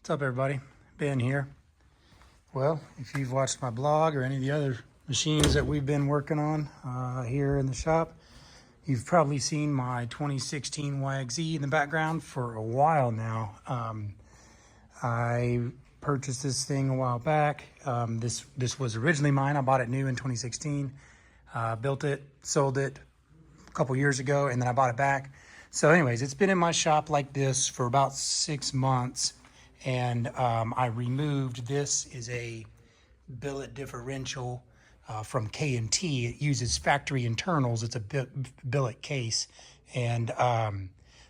What's up, everybody? Ben here. Well, if you've watched my blog or any of the other machines that we've been working on here in the shop, you've probably seen my 2016 YXZ in the background for a while now. I purchased this thing a while back. This was originally mine. I bought it new in 2016. Built it, sold it a couple years ago, and then I bought it back. So anyways, it's been in my shop like this for about 6 months. And I removed, this is a billet differential from K&T. It uses factory internals. It's a billet case. And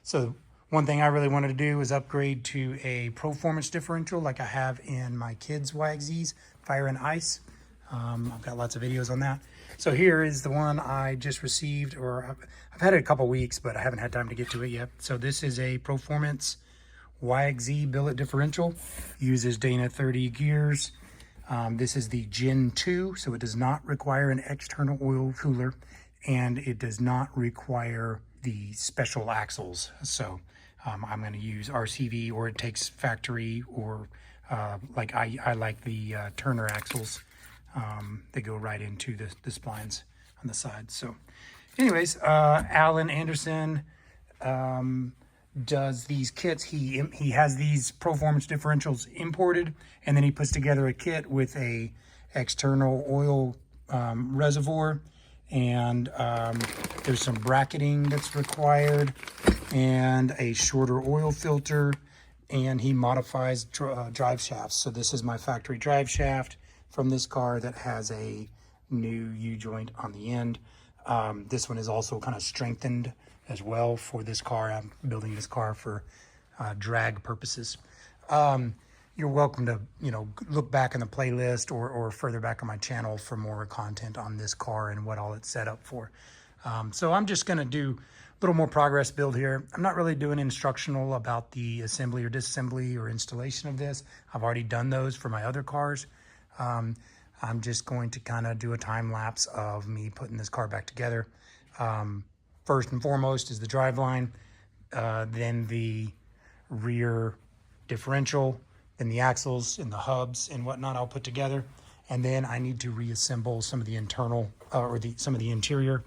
so one thing I really wanted to do is upgrade to a performance differential like I have in my kids' YXZs, Fire and Ice. I've got lots of videos on that. So here is the one I just received, or I've had it a couple weeks, but I haven't had time to get to it yet. So this is a performance YXZ billet differential, uses Dana 30 gears. This is the Gen 2, so it does not require an external oil cooler, and it does not require the special axles. So I'm going to use RCV, or it takes factory, or like I like the Turner axles. They go right into the splines on the side. So anyways, Alan Anderson does these kits. He has these performance differentials imported, and then he puts together a kit with a external oil reservoir, and there's some bracketing that's required, and a shorter oil filter, and he modifies drive shafts. So this is my factory drive shaft from this car that has a new U-joint on the end. This one is also kind of strengthened as well for this car. I'm building this car for drag purposes. You're welcome to, look back in the playlist or further back on my channel for more content on this car and what all it's set up for. So I'm just gonna do a little more progress build here. I'm not really doing instructional about the assembly or disassembly or installation of this. I've already done those for my other cars. I'm just going to kind of do a time lapse of me putting this car back together. First and foremost is the driveline, then the rear differential, then the axles and the hubs and whatnot I'll put together. And then I need to reassemble some of the internal some of the interior.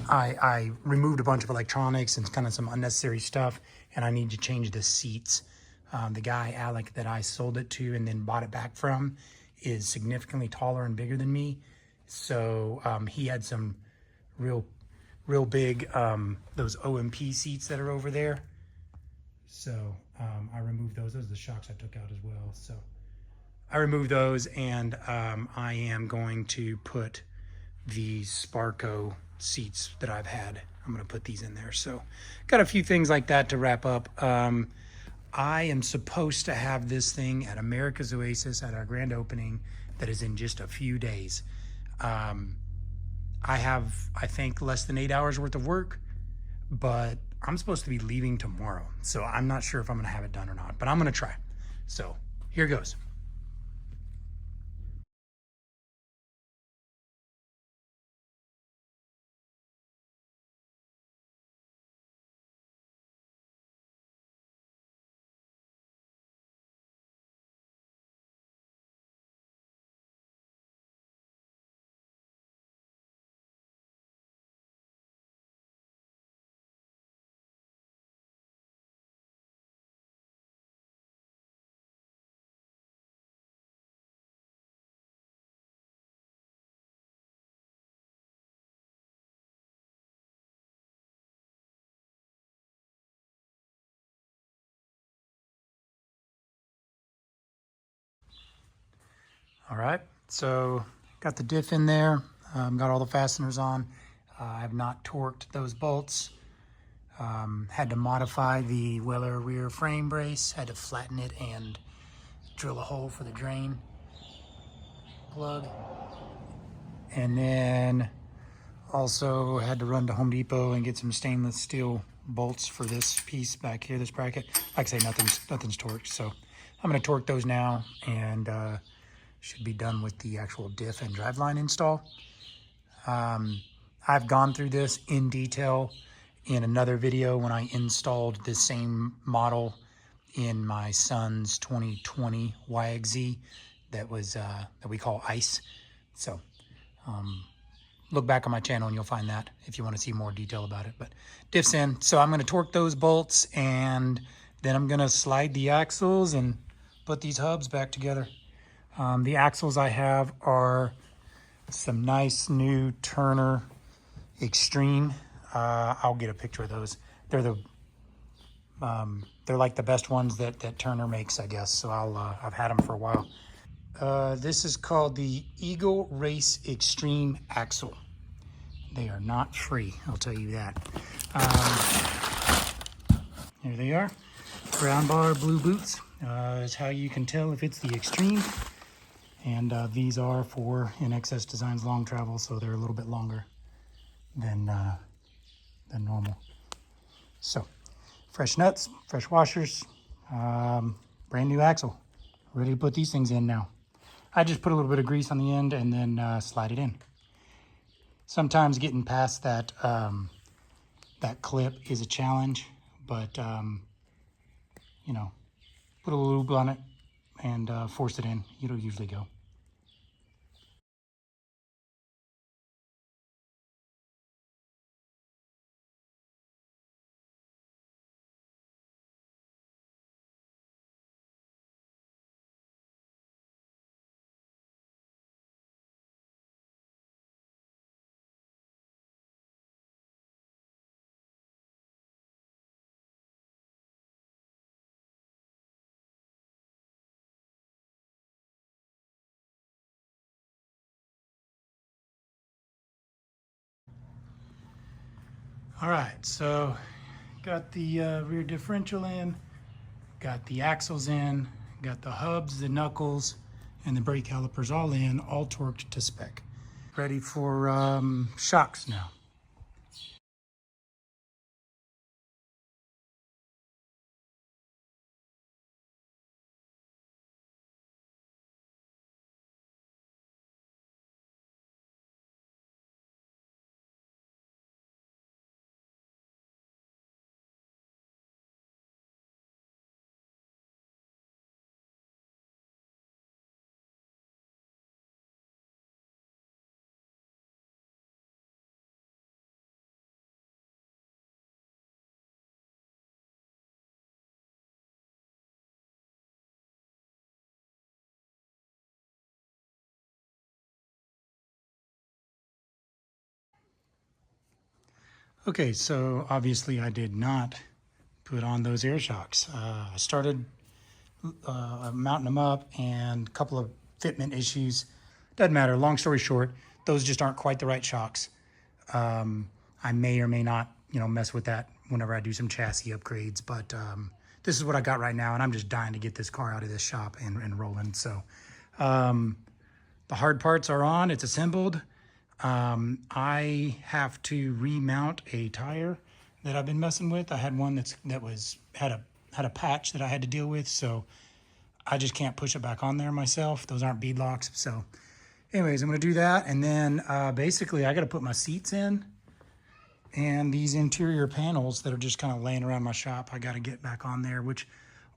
I removed a bunch of electronics and kind of some unnecessary stuff, and I need to change the seats. The guy, Alec, that I sold it to and then bought it back from is significantly taller and bigger than me. So he had some real big, those OMP seats that are over there. So I removed those. Those are the shocks I took out as well. So I removed those, and I am going to put the Sparco seats that I've had. I'm going to put these in there. So got a few things like that to wrap up. I am supposed to have this thing at America's Oasis at our grand opening that is in just a few days. I have, I think, less than 8 hours worth of work, but I'm supposed to be leaving tomorrow. So I'm not sure if I'm going to have it done or not, but I'm going to try. So here goes. All right, so got the diff in there, got all the fasteners on. I have not torqued those bolts. Had to modify the Weller rear frame brace, had to flatten it and drill a hole for the drain plug. And then also had to run to Home Depot and get some stainless steel bolts for this piece back here, this bracket. Like I say, nothing's torqued, so I'm gonna torque those now, and should be done with the actual diff and driveline install. I've gone through this in detail in another video when I installed this same model in my son's 2020 YXZ that was that we call Ice. So look back on my channel and you'll find that if you want to see more detail about it. But diffs in. So I'm going to torque those bolts, and then I'm going to slide the axles and put these hubs back together. The axles I have are some nice new Turner Extreme. I'll get a picture of those. They're like the best ones that Turner makes, I guess. So I've had them for a while. This is called the Eagle Race Extreme Axle. They are not free, I'll tell you that. Here they are. Brown bar, blue boots is how you can tell if it's the Extreme. And these are for YXZ Designs long travel, so they're a little bit longer than normal. So, fresh nuts, fresh washers, brand new axle. Ready to put these things in now. I just put a little bit of grease on the end and then slide it in. Sometimes getting past that that clip is a challenge, but you know, put a little lube on it and force it in. It'll usually go. All right, so got the rear differential in, got the axles in, got the hubs, the knuckles, and the brake calipers all in, all torqued to spec. Ready for shocks now. Okay, so obviously I did not put on those air shocks. I started mounting them up, and a couple of fitment issues. Doesn't matter. Long story short, those just aren't quite the right shocks. I may or may not, mess with that whenever I do some chassis upgrades. But this is what I got right now, and I'm just dying to get this car out of this shop and rolling. So the hard parts are on. It's assembled. I have to remount a tire that I've been messing with. I had one had a patch that I had to deal with, so I just can't push it back on there myself. Those aren't bead locks. So anyways, I'm gonna do that, and then basically I gotta put my seats in, and these interior panels that are just kind of laying around my shop, I gotta get back on there, which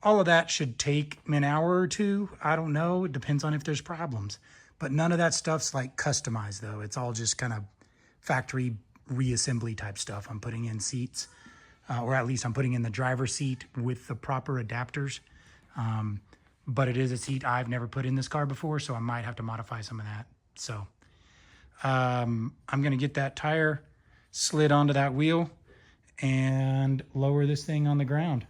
all of that should take an hour or two. I don't know, it depends on if there's problems. But none of that stuff's like customized though. It's all just kind of factory reassembly type stuff. I'm putting in seats, or at least I'm putting in the driver's seat with the proper adapters. But it is a seat I've never put in this car before, so I might have to modify some of that. So I'm gonna get that tire slid onto that wheel and lower this thing on the ground.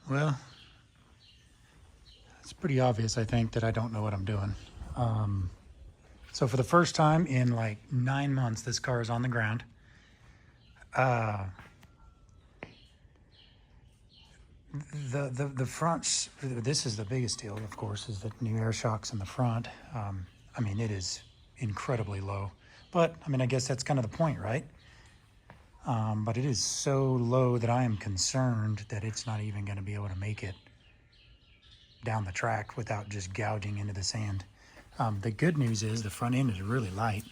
Well, it's pretty obvious, I think, that I don't know what I'm doing. So for the first time in like 9 months, this car is on the ground. The fronts, this is the biggest deal, of course, is the new air shocks in the front. I mean, it is incredibly low, but I mean, I guess that's kind of the point, right? But it is so low that I am concerned that it's not even going to be able to make it down the track without just gouging into the sand. The good news is the front end is really light.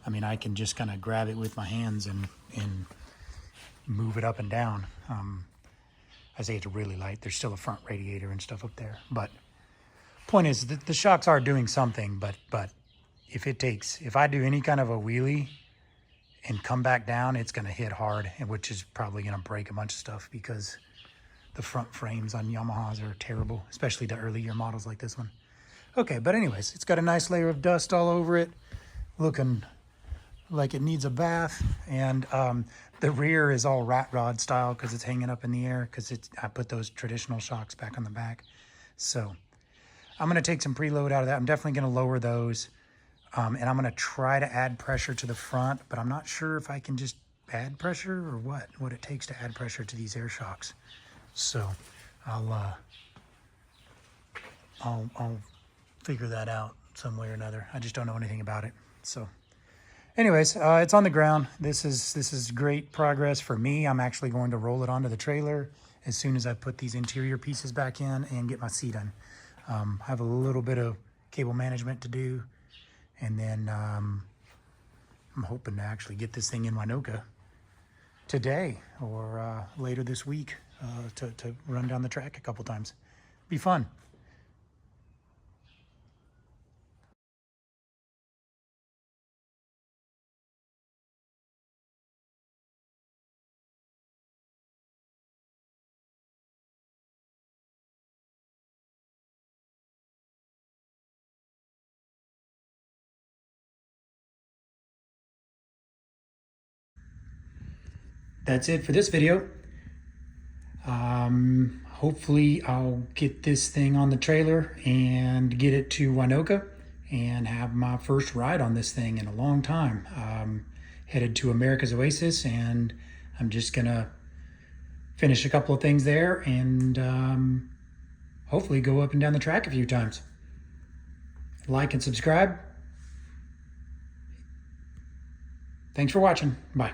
I mean, I can just kind of grab it with my hands and move it up and down. I say it's really light. There's still a front radiator and stuff up there. But point is, the shocks are doing something, but if I do any kind of a wheelie and come back down, it's going to hit hard, which is probably going to break a bunch of stuff because the front frames on Yamahas are terrible, especially the earlier models like this one. Okay, but anyways, it's got a nice layer of dust all over it, looking like it needs a bath. And the rear is all rat rod style because it's hanging up in the air because I put those traditional shocks back on the back. So I'm going to take some preload out of that. I'm definitely going to lower those. And I'm going to try to add pressure to the front, but I'm not sure if I can just add pressure or what it takes to add pressure to these air shocks. So I'll figure that out some way or another. I just don't know anything about it. So anyways, it's on the ground. This is great progress for me. I'm actually going to roll it onto the trailer as soon as I put these interior pieces back in and get my seat in. I have a little bit of cable management to do. And then I'm hoping to actually get this thing in Winoka today or later this week to run down the track a couple times. Be fun. That's it for this video. Hopefully I'll get this thing on the trailer and get it to Winoka and have my first ride on this thing in a long time. Headed to America's Oasis, and I'm just gonna finish a couple of things there and hopefully go up and down the track a few times. Like and subscribe. Thanks for watching. Bye.